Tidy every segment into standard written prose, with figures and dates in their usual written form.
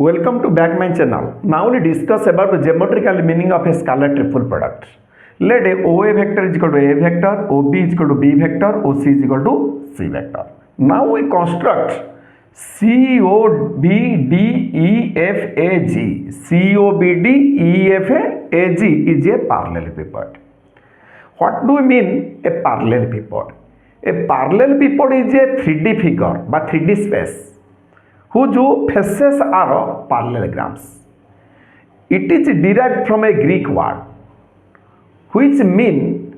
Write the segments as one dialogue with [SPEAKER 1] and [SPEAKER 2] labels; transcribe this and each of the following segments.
[SPEAKER 1] Welcome to back my channel. Now we discuss about the geometrical meaning of a scalar triple product. Let OA vector is equal to A vector, OB is equal to B vector, OC is equal to C vector. Now we construct COBDEFAG. COBDEFAG is a parallelepiped. What do we mean a parallelepiped? A parallelepiped is a 3D figure by 3D space whose faces are parallelograms. It is derived from a Greek word which mean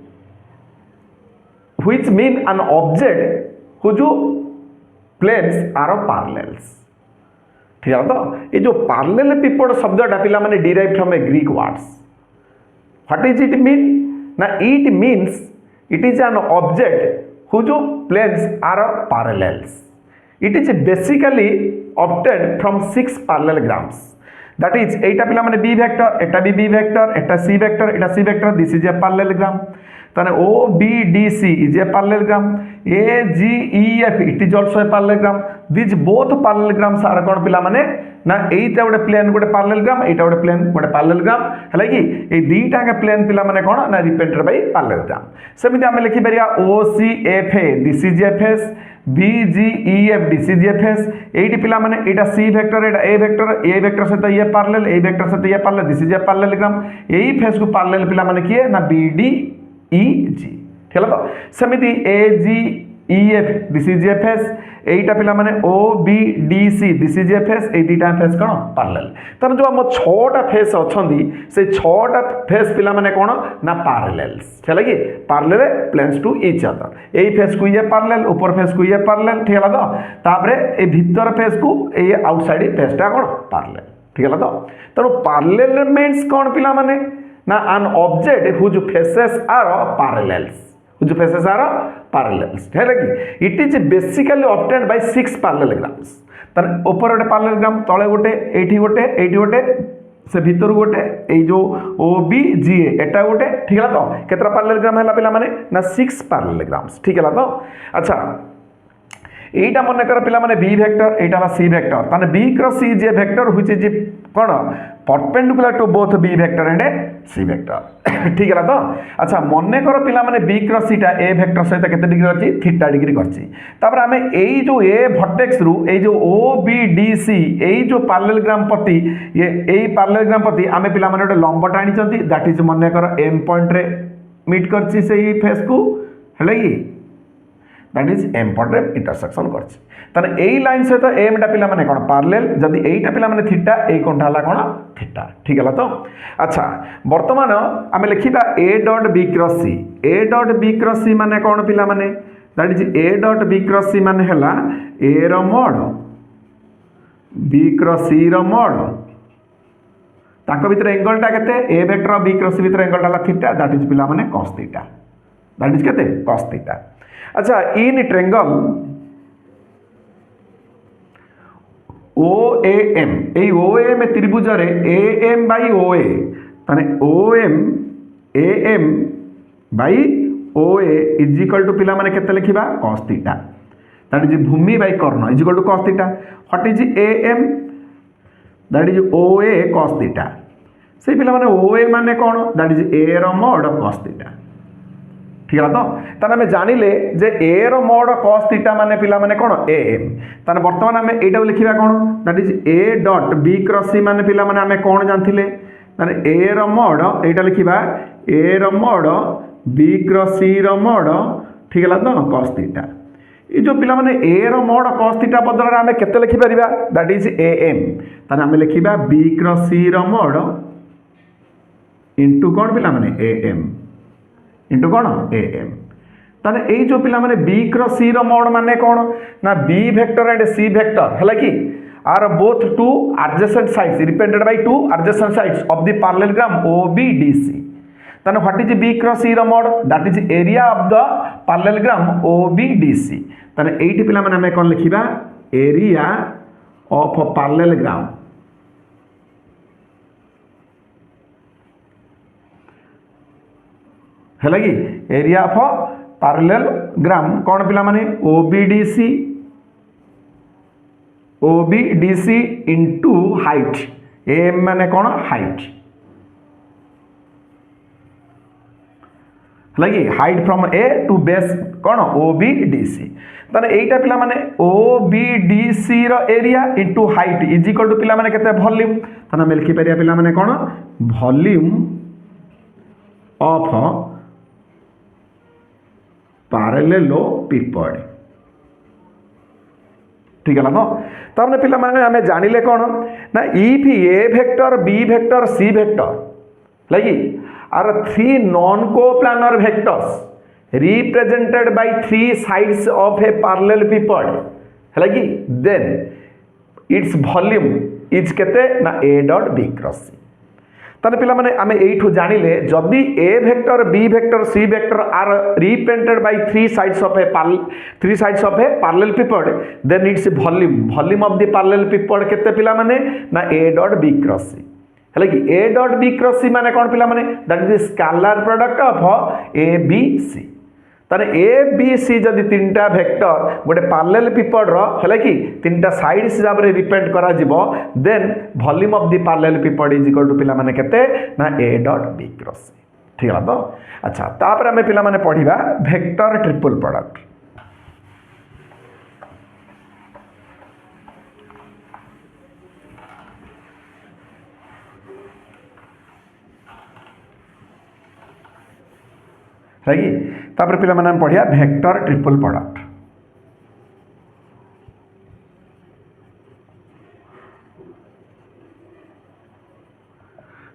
[SPEAKER 1] an object whose planes are parallels. ठीक है तो ये जो parallelepiped शब्दटा पिला माने derived from a Greek words. What does it mean? ना it means it is an object whose planes are parallels. It is basically obtained from 6 parallelograms. That is, एटा पिला माने B vector, एटा भी B vector, Etah C vector, Etah C vector. This is a parallelogram. ताने OBDC is a parallelogram. AGEF it is also a parallelogram. These both parallelograms are कौन पिला माने ना एटा गोटे plane गोटे parallelogram, एटा गोटे प्लेन गोटे parallelogram हैला कि ए दीटा के प्लेन पिला माने कौन ना रिप्रेजेंटेड बाय parallelogram. सेमिति हम लिखि परिया OCFA this is a face, BGEF this is a face. Eighty पिला माने एटा C vector Etah A vector सहित ये parallel, A vector सहित ये parallel, this is a parallelogram. यही फेस को parallel पिला माने किए ना BDEG. ठीक है तो सेमिति AGEF this is a face, एटा पिला माने OBDC this is a face. ए दीटा फेस कोन parallel. तन जो हम 6टा फेस अछंदी से 6टा फेस पिला माने कोन ना parallels. ठीक कि parallel planes to each other. AE face को ये parallel, ऊपर फेस को ये parallel. ठीक है तो तापरे ए भीतर फेस को ए आउटसाइड फेसटा कोन parallel. ठीक है तो तनो parallel means कोन पिला माने ना an object whose faces are parallels. Whose faces are parallels. है कि it is basically obtained by 6 parallelograms. तर ऊपर गोटे parallelogram, तले गोटे, एठी गोटे से भीतर गोटे, ए जो OBGA एटा गोटे. ठीक है तो केतरा parallelogram हैला पिला माने ना 6 parallelograms. ठीक है तो अच्छा एटा मन कर पिला माने B vector, एटा ला C vector. ताने B क्रॉस C जे वेक्टर व्हिच इज कोन perpendicular to both B vector and C vector. ठीक है तो अच्छा मन कर पिला माने B क्रॉस C टा A vector सहित केते डिग्री अछि थीटा डिग्री करछि. तापर हमें एई जो A वर्टेक्स रु एई जो OBDC एई जो पैरेललोग्राम प्रति ये एई पैरेललोग्राम प्रति हमें पिला माने लंब टाणी चंती दैट इज मन कर M पॉइंट रे मीट करछि सेई फेस को हैला कि that is M point रे इंटरसेक्शन करछि. तने एई लाइन सहित M टा पिला माने कोन पैरेलल, जदी एईटा पिला माने थीटा एई कोनटा हला कोन थीटा. ठीक है तो अच्छा वर्तमान आमे लिखिबा A dot B cross C. A dot B cross C माने कोन पिला माने that is A dot B cross C माने हला A रो मोड B क्रॉस C रो मोड ताको भीतर एंगल टा केते A vector B cross C भीतर एंगल टा थीटा दैट इज पिला माने cos थीटा. दैट इज केते cos थीटा. अच्छा इन ट्रायंगल OAM ए OAM त्रिभुज रे AM बाई OA ताने OM AM by OA is equal to पिला माने केते लिखिबा cos थीटा. दैट इज भूमि बाई कर्ण is equal to cos theta. What is AM that is OA cos theta. से पिला माने OA माने कोन दैट इज A रो मॉड cos थीटा. ठीक है तो ताने हमें जानिले जे A रो मोड cos थीटा माने पिला माने कोन AM. ताने वर्तमान हमें एटा लिखिबा कोन that is A dot B cross C माने पिला माने हमें कोन जानथिले ताने A रो मोड एटा लिखिबा A रो मोड B क्रॉस C रो मोड. ठीक है तो cos थीटा. ये जो पिला माने A रो मोड cos थीटा बदल रे हमें केते लिखि परिबा दैट इज AM. ताने हमें लिखिबा B क्रॉस C रो मोड इनटू कोन पिला माने AM इंटू कौन AM. ताने एई जो पिला माने B क्रॉस C रो मोड माने कौन ना B vector and C vector हैला कि are both two adjacent sides represented by two adjacent sides of the parallelogram OBDC. ताने what is B cross C रो mod that is area of the parallelogram OBDC. ताने एइटी पिला माने हमें कौन लिखिबा एरिया ऑफ पैरेललोग्राम है कि एरिया ऑफ पैरेललोग्राम कौन पिला माने OBDC OBDC इंटू हाइट एम माने कौन हाइट लगी height from A to base कौन OBDC ताने एटा पिला माने OBDC रो area into height is equal to पिला माने केते वॉल्यूम ताना हम लिखि परिया पिला माने कौन वॉल्यूम ऑफ पैरेललोपिपॉड ठीक है ना तो हमने पिला माने हमें जानिले कौन ना if a vector B vector C vector लगी are three non coplanar vectors represented by three sides of a parallelepiped लगी then its volume is केते ना a dot b cross c ताने पिला माने आमे एठू जानिले जदि a vector b vector c vector are represented by three sides of a parallelepiped then its volume of the parallelepiped केते पिला माने ना a dot b cross c है कि a dot b cross c माने कौन पिला माने that is scalar product of a b c ताने ए बी सी जदि तीनटा वेक्टर गोटे पैरेललोपिपॉड रो है कि तीनटा साइड्स हिसाब रे रिप्रेजेंट करा जिवो then volume of the parallelepiped is equal to पिला माने केते ना a dot b cross c ठीक है तो अच्छा तापर हमें पिला माने पढिबा वेक्टर ट्रिपल प्रोडक्ट है कि तापर पिला माने पढ़िया vector triple product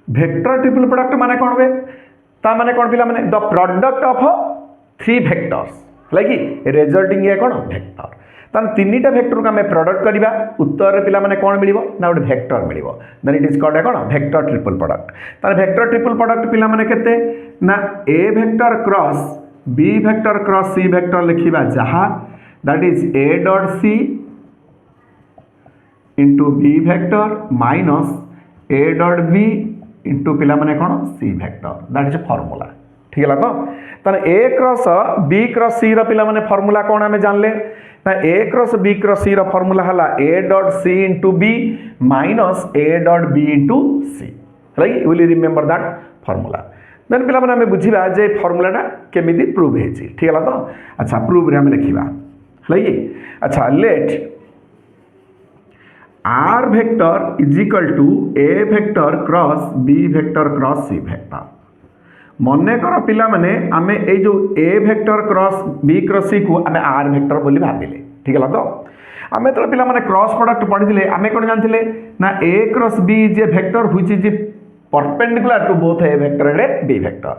[SPEAKER 1] vector triple product माने कौन बे ता माने कौन पिला माने the product of three vectors लगी रिजल्टिंग ए कौन वेक्टर तान तीनटा वेक्टर को हमें प्रोडक्ट करबा उत्तर रे पिला माने कौन मिलिबो ना गोटे वेक्टर मिलिबो देन इट इज कॉल्ड कौन वेक्टर ट्रिपल प्रोडक्ट तान वेक्टर ट्रिपल प्रोडक्ट पिला माने केते ना a vector cross b vector cross c vector लिखिबा जहा that is a dot c into b vector minus a dot b into पिला माने कौन c vector that is formula ठीक है तो ताने a cross b cross c रो पिला माने फॉर्मूला कौन हमें जानले ना a cross b cross c रो फॉर्मूला हला a dot c into b minus a dot b into c right you will remember that formula then पिला माने हमें बुझिबा जे फॉर्मूलाटा केमिति प्रूव हेछि ठीक है तो अच्छा प्रूव रे हम लिखिबा हलै अच्छा let r vector is equal to a vector cross b vector cross c vector मने कर पिला माने आमे ए जो a vector cross b cross c को आमे r वेक्टर बोली भाबिले ठीक है तो आमे तो पिला माने क्रॉस प्रोडक्ट पढिले आमे कोन जानथिले ना a cross b is A vector which is perpendicular to both a vector and b vector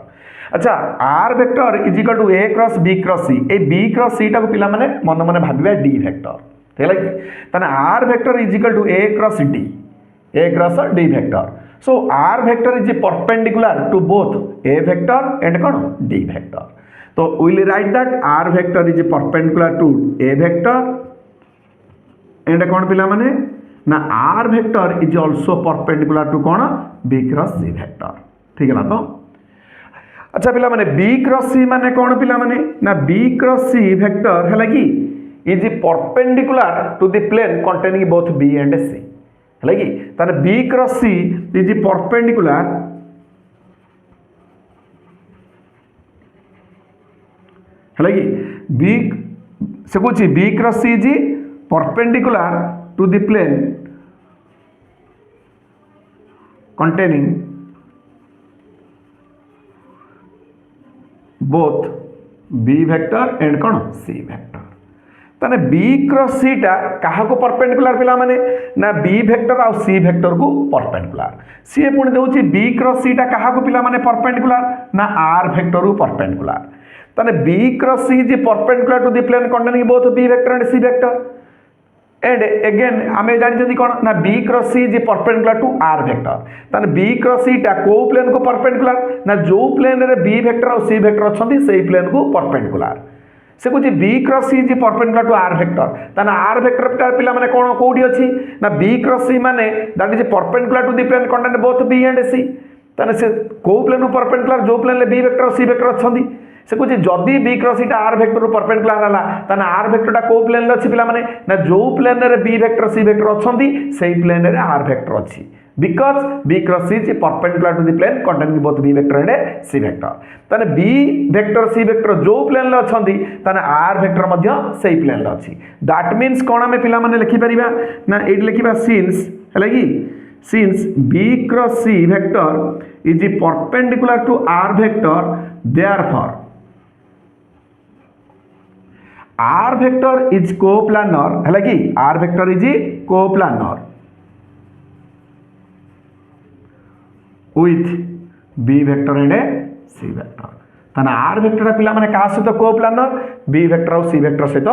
[SPEAKER 1] अच्छा r vector is equal to a cross b cross c A b cross c टा को पिला माने मन मन भाबिबा d vector ठीक है तने r vector is equal to a cross d vector so r vector is perpendicular to both a vector and कौन d vector तो we will write that r vector is perpendicular to a vector and कौन पिला माने ना r vector is also perpendicular to कौन b cross c vector ठीक है ना तो अच्छा पिला माने b cross c माने कौन पिला माने ना b cross c vector है कि is perpendicular to the plane containing both b and c है कि ताने b cross c is perpendicular है कि b से कुछ b cross c is perpendicular to the plane containing both b vector and कौन c vector ताने b cross c टा काहा को परपेंडिकुलर पिला माने ना b वेक्टर और c वेक्टर को परपेंडिकुलर सी पुणी देउची b क्रॉस c टा काहा को पिला माने परपेंडिकुलर ना r वेक्टर को परपेंडिकुलर ताने b cross c is perpendicular to the plane containing both b vector and c vector and again आमे जानि जदी कोन ना b cross c is perpendicular to r vector ताने b क्रॉस c टा को प्लेन को परपेंडिकुलर ना जो प्लेन रे b वेक्टर और c वेक्टर अछंती सेही प्लेन को परपेंडिकुलर से कुछ b cross c is perpendicular to r vector ताने r वेक्टर पिला माने कोन कोडी अछि ना b क्रॉस c माने that is perpendicular to the plane content both b and c ताने से को प्लेन को परपेंडिकुलर जो प्लेन ले b वेक्टर और c वेक्टर अछंती से कहे जदि B cross C R vector perpendicular है ताने आर वेक्टरटा को प्लेन अच्छी पे ना जो प्लेन रे बी वेक्टर सी वेक्टर अच्छी से प्लेन रे आर वेक्टर अच्छी because B cross C is perpendicular to the plane containing both B vector and C vector ताने बी वेक्टर सी वेक्टर जो प्लेन रे अच्छी ताने आर वेक्टर मध्य सेही प्लेन रे अच्छी दैट मीन्स कोन आमे पिला माने लिखि परिबा ना एट लिखिबा सिंस है कि since b cross c vector is perpendicular to r vector therefore r vector is coplanar है कि r vector is coplanar with b vector and c vector ताना r vector पिला माने का सहित coplanar b vector और c vector सहित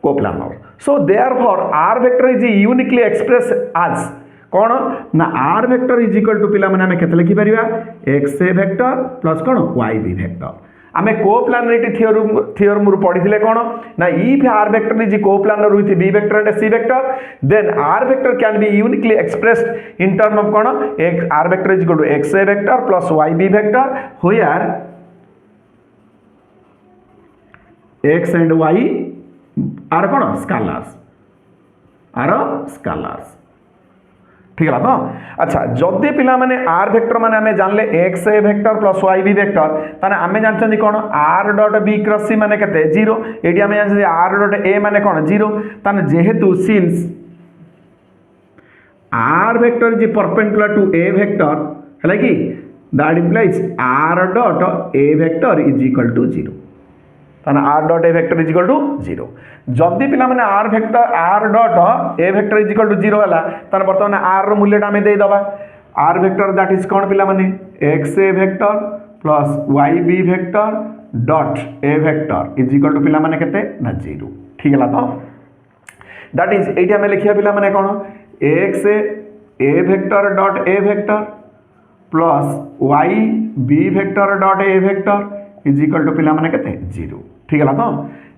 [SPEAKER 1] coplanar so therefore r vector is uniquely expressed as कौन ना r vector is equal to पिला माने हमें केते लिखि परिबा एक्स ए वेक्टर प्लस कौन वाई बी वेक्टर आमे कोप्लानरिटी थियोरम रु पढिथिले कौन ना if r vector is coplanar with B vector and C vector then r vector can be uniquely expressed in term of कौन x r vector is equal to x A vector plus Y B vector where x and y are कौन scalars ठीक है तो अच्छा जदि पिला माने R vector माने हमें जानले एक्स ए vector plus Y B vector ताने हमें जानछन कोन r dot b cross c माने केते 0 एडी हमें जानछन आर डॉट ए माने कोन 0 ताने जेहेतु since R vector is perpendicular to A vector है कि that implies R dot A vector is equal to 0 ताने R dot A vector is equal to 0 जदि पिला माने R vector R dot A vector is equal to 0 हला ताने वर्तमान are रो मूल्यटा हमें दे दबा आर वेक्टर दैट इज कोन पिला माने X A vector plus Y B vector dot A vector is equal to पिला माने केते ना 0 ठीक है तो दैट इज एटी हमें लिखिया पिला माने कोन x A vector dot A vector plus Y B vector dot A vector is equal to पिला माने केते 0 ठीक है तो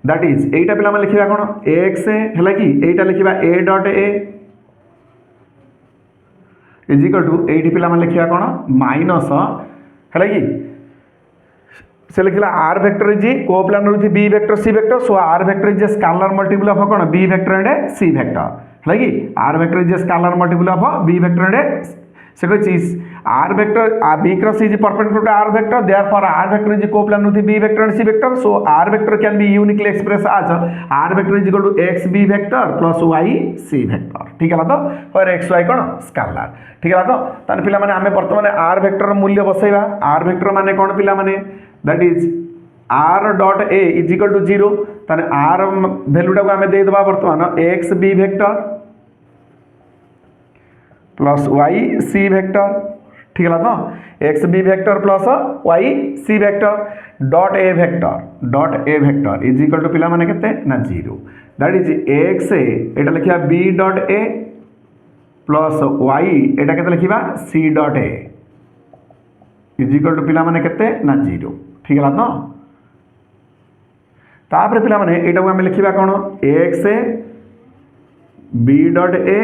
[SPEAKER 1] दैट इज एटा पिला माने लिखिबा कोन एक्स है कि एटा लिखिबा a dot A is equal to एटी पिला माने लिखिबा कोन माइनस है कि से लिखला r vector is coplanar with B vector C vector so are vector is scalar multiple of कोन b vector and C vector है कि r vector is scalar multiple of b vector and से चीज r vector b cross is perpendicular to r vector therefore r vector is coplanar with B vector and C vector so are vector can be uniquely express as R vector is equal to X B vector plus Y C vector ठीक है तो for X Y कोन scalar ठीक है तो ताने पिला माने हमें वर्तमान आर वेक्टर मूल्य बसैबा आर वेक्टर माने कोन पिला माने that is are dot A is equal to 0 ताने आर वैल्यूटा को हमें दे दबा वर्तमान x B vector plus Y C vector ठीक है तो x B vector plus Y C vector dot A vector is equal to पिला माने केते ना 0 दैट इज एक्स एटा लिखिबा b dot a plus y एटा केते लिखिबा c dot A is equal to पिला माने केते ना 0 ठीक है तो तापर पिला माने एटा को हम लिखिबा कोन x b dot A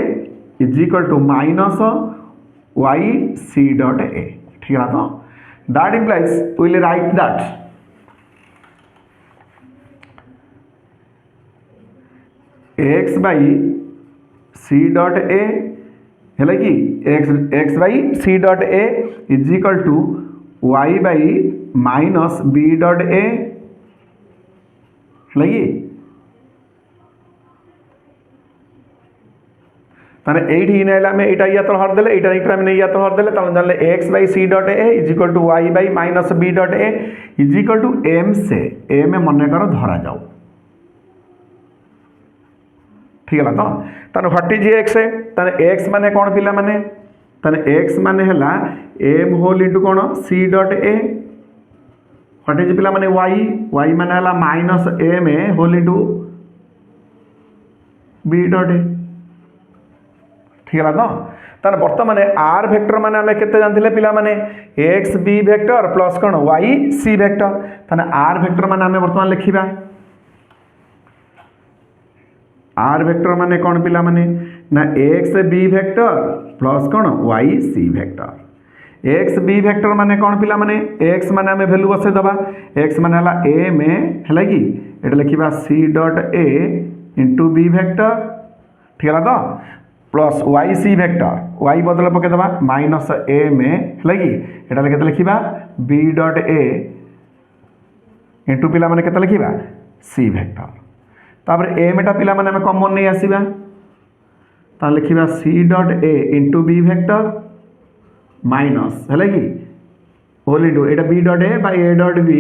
[SPEAKER 1] is equal to minus y c dot a ठीक है तो that implies we will write that x by C dot ए है कि x by C dot A is equal to y by minus B dot ए है कि ताने एठी इन आइला में एटा या तो हर देले एटा नहीं प्राइम नहीं या तो हर देले ताने जानले x by C dot A is equal to y by minus B dot A is equal to m से a में मन कर धरा जाओ ठीक है तो ताने व्हाट इज x है ताने x माने कोन पिला माने ताने x माने हला m होल इनटू कोन c dot a what is पिला माने y माने हला minus m whole into b dot a ठीक है तो ताने वर्तमान आर वेक्टर माने हमें केते जानथिले पिला माने एक्स बी वेक्टर प्लस कोन वाई सी वेक्टर ताने आर वेक्टर माने हमें वर्तमान लिखिबा आर वेक्टर माने कोन पिला माने ना एक्स बी वेक्टर प्लस कोन वाई सी वेक्टर एक्स बी वेक्टर माने कौन पिला माने एक्स माने आमे वैल्यू बसे दबा एक्स माने हला ए में हला कि एटा लिखिबा सी डॉट ए इंटू बी वेक्टर ठीक है तो plus Y C vector y बदल पके दबा माइनस ए में हला कि एटा केते लिखिबा बी डॉट ए इंटू पिला माने केते लिखिबा सी वेक्टर तापर ए मेटा पिला माने हमें कॉमन नहीं आसीबा ता लिखिबा सी डॉट ए इंटू बी वेक्टर माइनस है कि होल इंटू एटा b dot A by A dot B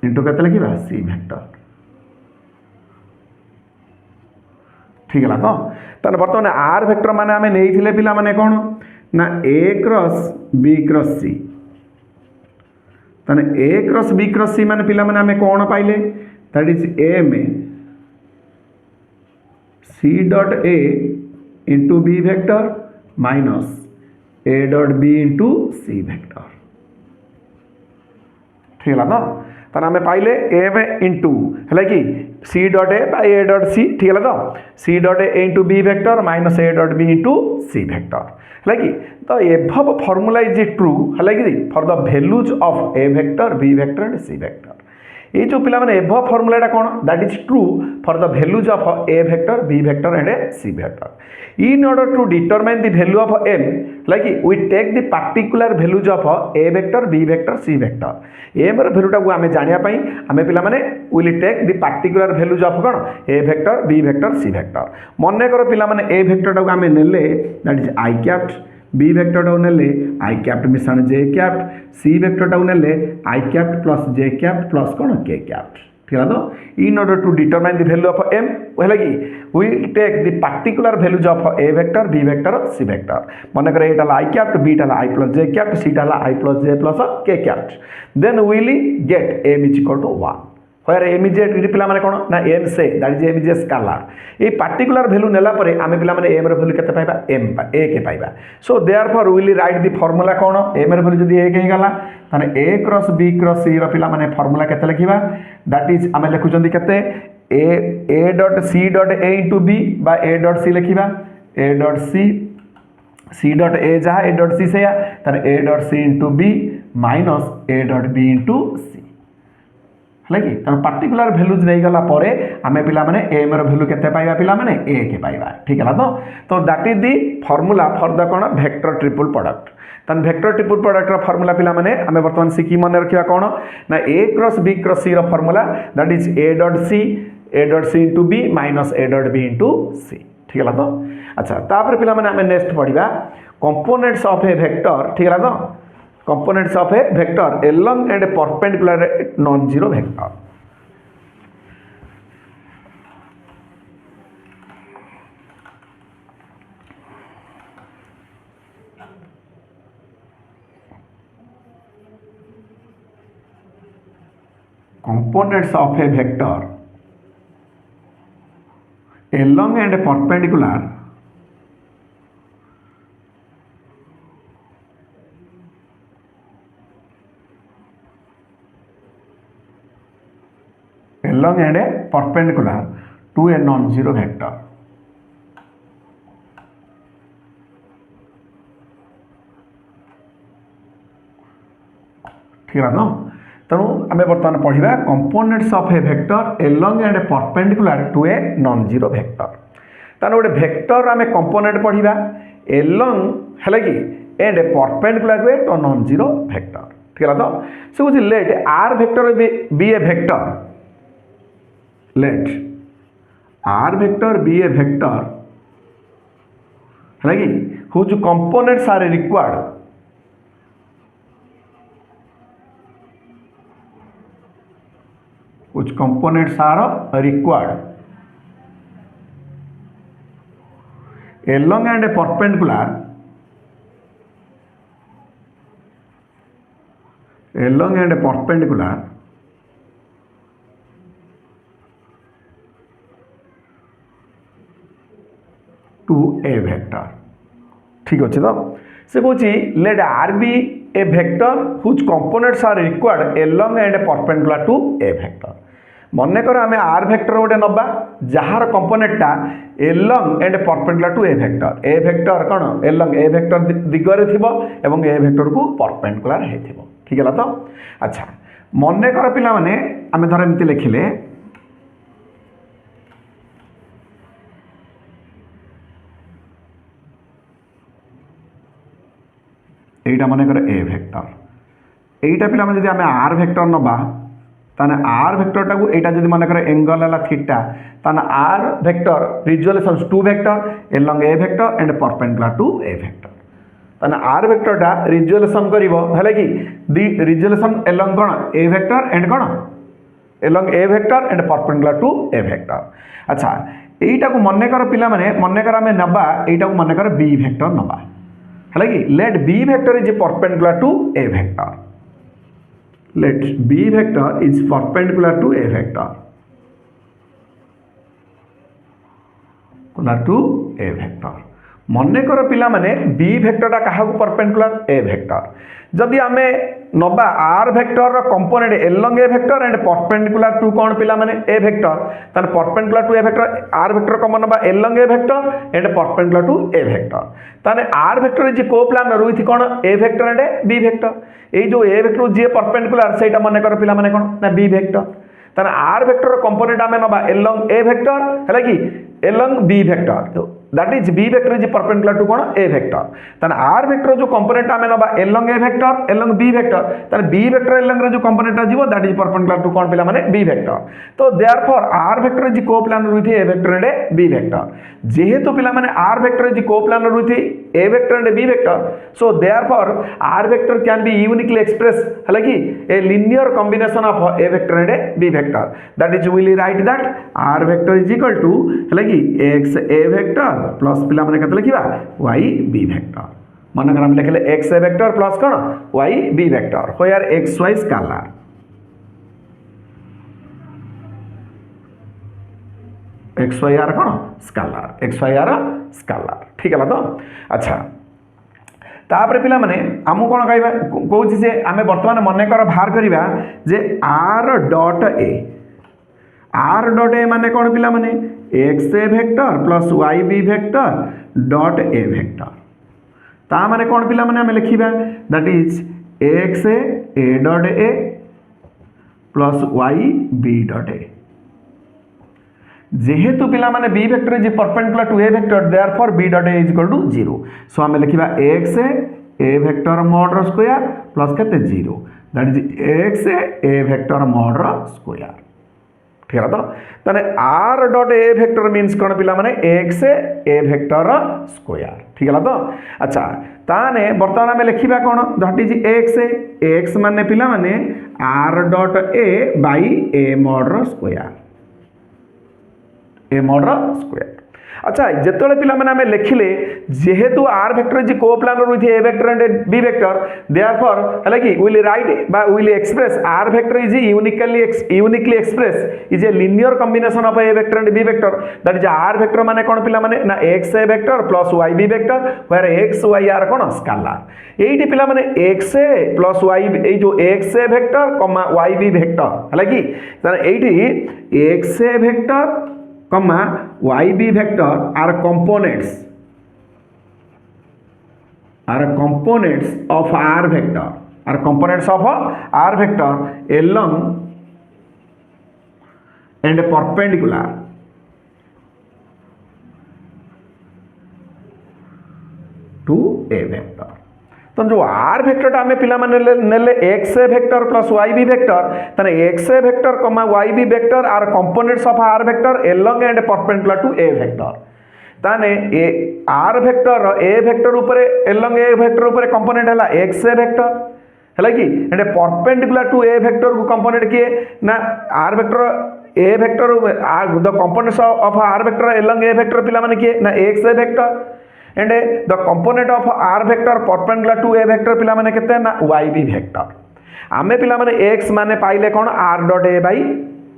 [SPEAKER 1] into केते लिखिबा सी वेक्टर ठीक है तो ताने बर्तमान आर वेक्टर माने आमे नेइथिले पिला माने कोन ना ए क्रॉस बी क्रॉस सी ताने ए क्रॉस बी क्रॉस सी माने पिला माने आमे कोन पाइले दैट इज ए में C dot A into B vector minus A dot B into C vector ठीक है तो ताने आमे पाइले ए में इंटू है कि C dot A by A dot C ठीक है तो C dot A into B vector minus A dot B into C vector है कि तो एभव फॉर्मूला इज ट्रू है कि for the values of A vector B vector and C vector ये जो पिला माने एभव फॉर्मूला कौन that is true for the values of A vector B vector and C vector in order to determine the value of m like we take the particular values of A vector B vector C vector m ର वैल्यूटा को आमे जानिया पई आमे पिला माने will take the particular values of कोन a vector B vector C vector मने करो पिला माने ए वेक्टरटा को आमे नेले that is i capped b वेक्टरटा को नेले आई कैप्ट मिश्रण जे कैप्ट सी वेक्टरटा को नेले i capped plus j capped plus कोन के कैप्ट ठीक है तो in order to determine the value of m है कि we take the particular values of A vector B vector C vector मन करे एटा आई कैप्ट बीटा आई प्लस जे कैप्ट सीटा i plus j plus k capped then will get m is equal to 1 where m is a पिला माने कोन ना m say that is m is a scalar a particular value नेला परे आमे पिला माने m रो वैल्यू केते पाइबा m a के पाइबा so therefore will write the formula कोन m रो वैल्यू जदी 1 हे गला ताने a cross b cross c रो पिला माने फार्मूला केते लिखिबा दैट इज आमे लिखु जंदी केते a dot c dot a into b by a dot c लिखिबा a dot c dot a जहा a डॉट c से या ताने a dot c into b minus a dot b into c है कि तर पार्टिकुलर वैल्यूज नहीं गला परे आमे पिला माने m रो वैल्यू केते पाइबा पिला माने a के पाइबा ठीक है तो that is the formula for the cone vector triple product तन वेक्टर ट्रिपल प्रोडक्ट रो फार्मूला पिला माने आमे वर्तमान सिकी मन रखिया कोन ना a cross b cross c रो formula that is a dot c into b minus a dot b into c ठीक है तो अच्छा तापर पिला माने आमे नेक्स्ट पढिबा कंपोनेंट्स ऑफ ए वेक्टर ठीक है तो components of a vector along and perpendicular non-zero vector components of a vector along and perpendicular along and perpendicular to a non-zero vector ठीक है ना तेणु आम बर्तमान पढ़ा components of A vector along and perpendicular to a non-zero vector ताने गोटे vector आम कंपोनेंट पढ़ा along है कि and perpendicular to a non-zero vector ठीक है तो से कुछ late r vector B A vector let r vector be a vector है कि whose components are required which components are required along and perpendicular to a vector ठीक अच्छे तो से कौन let r be a vector whose components are required along and perpendicular to a vector मनकर आम are vector गोटे नवा जार कंपोनेंटा along and perpendicular to A vector कौन एलंग ए भेक्टर दिगरे थिबो एवं ए भेक्टर को परपेंडिकुलर हेथिबो ठीक है तो। अच्छा मनकर पिला माने आमे धर एमती लिखिले एटा मनकर ए भेक्टर एटा पिला माने जदि आमे आर भेक्टर नबा ताने आर भेक्टर टाकू एटा जदि मनकर एंगल हला थीटा ताने r vector resolution to vector along a vector and perpendicular to A vector ताने आर भेक्टर टा रिजोल्यूशन करिवो हले कि दी रिजोल्यूशन एलंग कोन ए भेक्टर एंड कोन along a vector and perpendicular to A vector. अच्छा एटा को मनकर पिला माने मनकर आमे नबा एटा को मनकर बी भेक्टर नबा हले कि let B vector is perpendicular to A vector let b vector is perpendicular to a vector मनकर पिला माने b भेक्टरटा काहा को परपेंडिकुलर a भेक्टर जदि आमे नबा r भेक्टर रो component along a vector and perpendicular to कोन पिला माने a भेक्टर ताने perpendicular to a vector r vector कम नबा along a vector and perpendicular to a vector ताने r vector is coplanar with कोन a vector and b vector ए जो a भेक्टर जे परपेंडिकुलर सेटा मनकर पिला माने कोन ना b भेक्टर ताने r भेक्टर रो कंपोनेंट आमे नबा एलंग a भेक्टर हला कि along b vector that is b vector is perpendicular to cone a vector ताने r vector जो कंपोनेंट आमे नबा along a vector along b vector ताने b vector along रे जो कंपोनेंट जीवो that is perpendicular to कोन पिला माने b vector तो therefore r vector is coplanar with a vector and b vector जेहेतु पिला माने r vector is coplanar with a vector and b vector so therefore r vector can be uniquely expressed हला कि a linear combination of a vector and b vector that is we will write that r vector is equal to हला कि x a vector plus पिला माने कते लिखिबा y b vector मन कर हम लिखले x a वेक्टर प्लस कोन y b vector where x y scalar x y are कोन scalar x y are scalar ठीक है तो। अच्छा तापर पिला माने हम कोन कहबा कहूची जे आमे वर्तमान मन कर बाहर करिबा जे r डॉट a माने कोन पिला माने x a vector plus y b vector dot a vector ता माने कोन पिला माने हम लिखिबा that is x a dot a plus y b dot a जेहेतु पिला माने b vector is perpendicular to a vector therefore b dot a is equal to 0 so हम लिखिबा x a वेक्टर मॉड रो स्क्वायर प्लस केते 0 that is x a vector mod रो square ठीक है तो ताने r dot a vector means कोन पिला माने x a वेक्टर स्क्वायर ठीक है तो। अच्छा ताने वर्तमान में लिखिबा कोन दैट इज x माने पिला माने r dot a by a mod रो स्क्वायर a मॉड रो स्क्वायर। अच्छा जेतले पिला माने हमें लिखिले जेहेतु r vector is coplanar with a vector and b vector therefore हला कि विल राइट बा will express r vector is uniquely express is a linear combination of a vector and b vector that is r vector माने कोन पिला माने ना x a vector plus y b vector where x y r कोन scalar एठी पिला माने x a plus y A जो x a vector comma y b vector हला कि ताने एठी x a vector comma yb vector are components of r vector along and perpendicular to a vector तो जो r वेक्टर टा हमें पिला माने नेले x a vector plus y b vector तने x a vector comma y b vector are components of r vector along and perpendicular to a vector ताने r vector a vector ऊपर along a vector ऊपर component हला x a vector हला कि and perpendicular to a vector को component किए ना r vector a vector the components of r vector along a vector पिला माने किए ना x a vector and the component of r vector perpendicular to a vector पिला माने केते ना yb vector आमे पिला माने x माने पाइले कोन r dot a by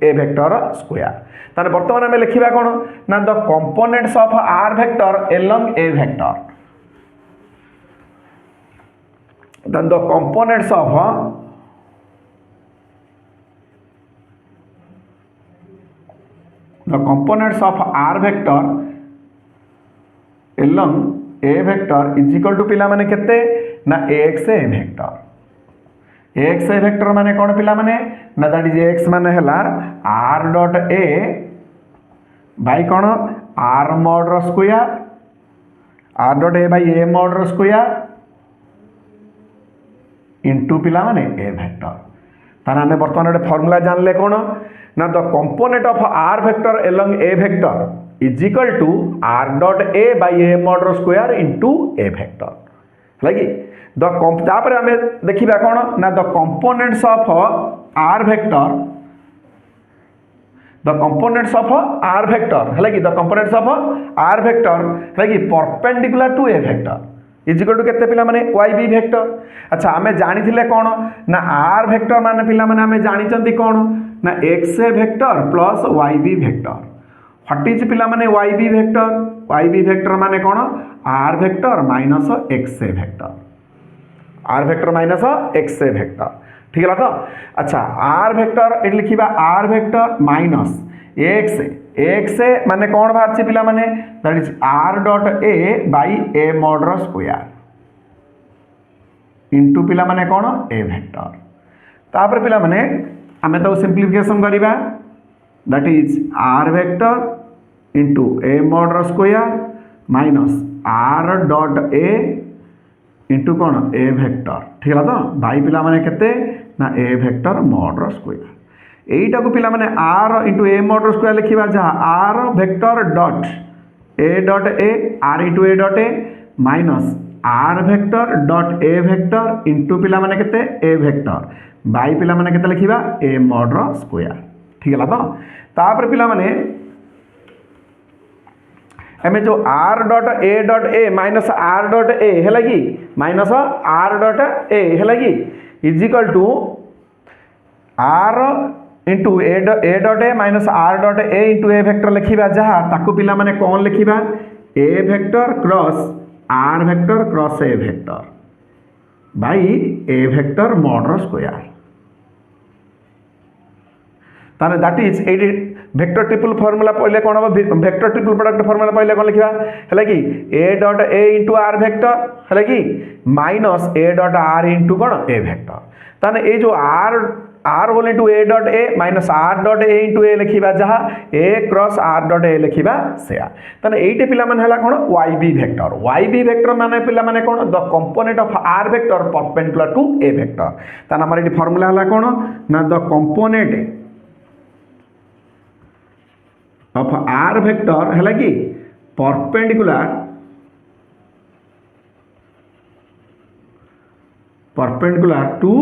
[SPEAKER 1] a vector square ताने वर्तमान आमे लिखिबा कोन ना the components of r vector along a vector then the components of the components of R vector along A vector is equal to पिला माने केते ना एक्स ए vector X ए vector माने कौन पिला माने ना दैट इज एक्स माने हला आर डॉट ए बाई कौन आर मॉड रो square R dot A by A mod रो स्क्वायर इंटू पिला माने ए वेक्टर ताना हमें वर्तमान गोटे फॉर्मूला जानले कौन ना the component of R vector along A vector is equal to R dot A by A mod रो स्क्वायर इंटू ए वेक्टर लगी तापर आम देखा कौन ना the components of R vector the components of R vector है कि the components of R vector है कि perpendicular to A vector is equal to केते पिला माने वाई बी वेक्टर अच्छा आम जानी कौन ना आर वेक्टर माने पिला माने आम जानी कौन ना X A vector plus Y B vector what is पिला माने वाई बी वेक्टर माने कौन आर वेक्टर माइनस एक्स ए vector R vector minus X ए वेक्टर ठीक है तो अच्छा आर वेक्टर ये लिखा R vector minus X A माने कौन बाहर पिला माने that is are dot A by A mod रो स्क्वायर इंटू पिला माने कौन ए वेक्टर तापर पिला माने आमे तो सिंप्लिफिकेशन करिबा that is R vector into A mod रो स्क्वायर माइनस आर डॉट ए इंटू कौन ए वेक्टर ठीक है तो भाई पिला माने केते ना ए वेक्टर मॉड रो स्क्वायर एटा को पिला माने आर इंटू ए मॉड रो स्क्वायर लिखिबा जहाँ r vector dot a r into A dot A minus r vector dot A vector into पिला माने केते ए वेक्टर बाई पिला माने केते लिखिबा ए मॉड रो स्क्वायर ठीक है तो तापर पिला माने एम जो आर डॉट ए माइनस आर डॉट ए है कि माइनस आर डॉट ए है कि is equal to R into A dot A minus R dot A into A vector लिखा जहाँ ताकू पिला माने कौन लिखा A vector cross R vector cross A vector by A vector mod रो स्क्वायर ताने that is vector triple formula पहले कौन हम वेक्टर ट्रिपल प्रोडक्ट फॉर्मूला पहले कौन लिखा है कि A dot A into R vector है कि minus A dot R into कौन ए वेक्टर ताने ये जो R whole into A dot A minus R dot A into A लिखा जहाँ A cross R dot A लिखा से ताने ये पिला माने हला कौन वाई बी वेक्टर माने पिला माने कौन the component of R vector perpendicular to A vector ताने हमर ये फॉर्मूला हला कौन ना the component of R vector है कि perpendicular to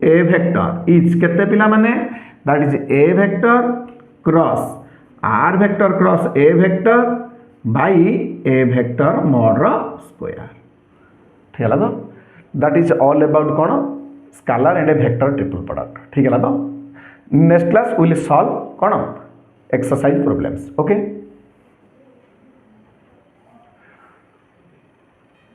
[SPEAKER 1] A vector is केते पिला माने that is A vector cross R vector cross A vector by A vector mod रो स्क्वायर ठीक है तो दैट इज ऑल अबाउट कौन scalar and a vector triple product ठीक है तो नेक्स्ट क्लास विल सॉल्व कौन exercise problems okay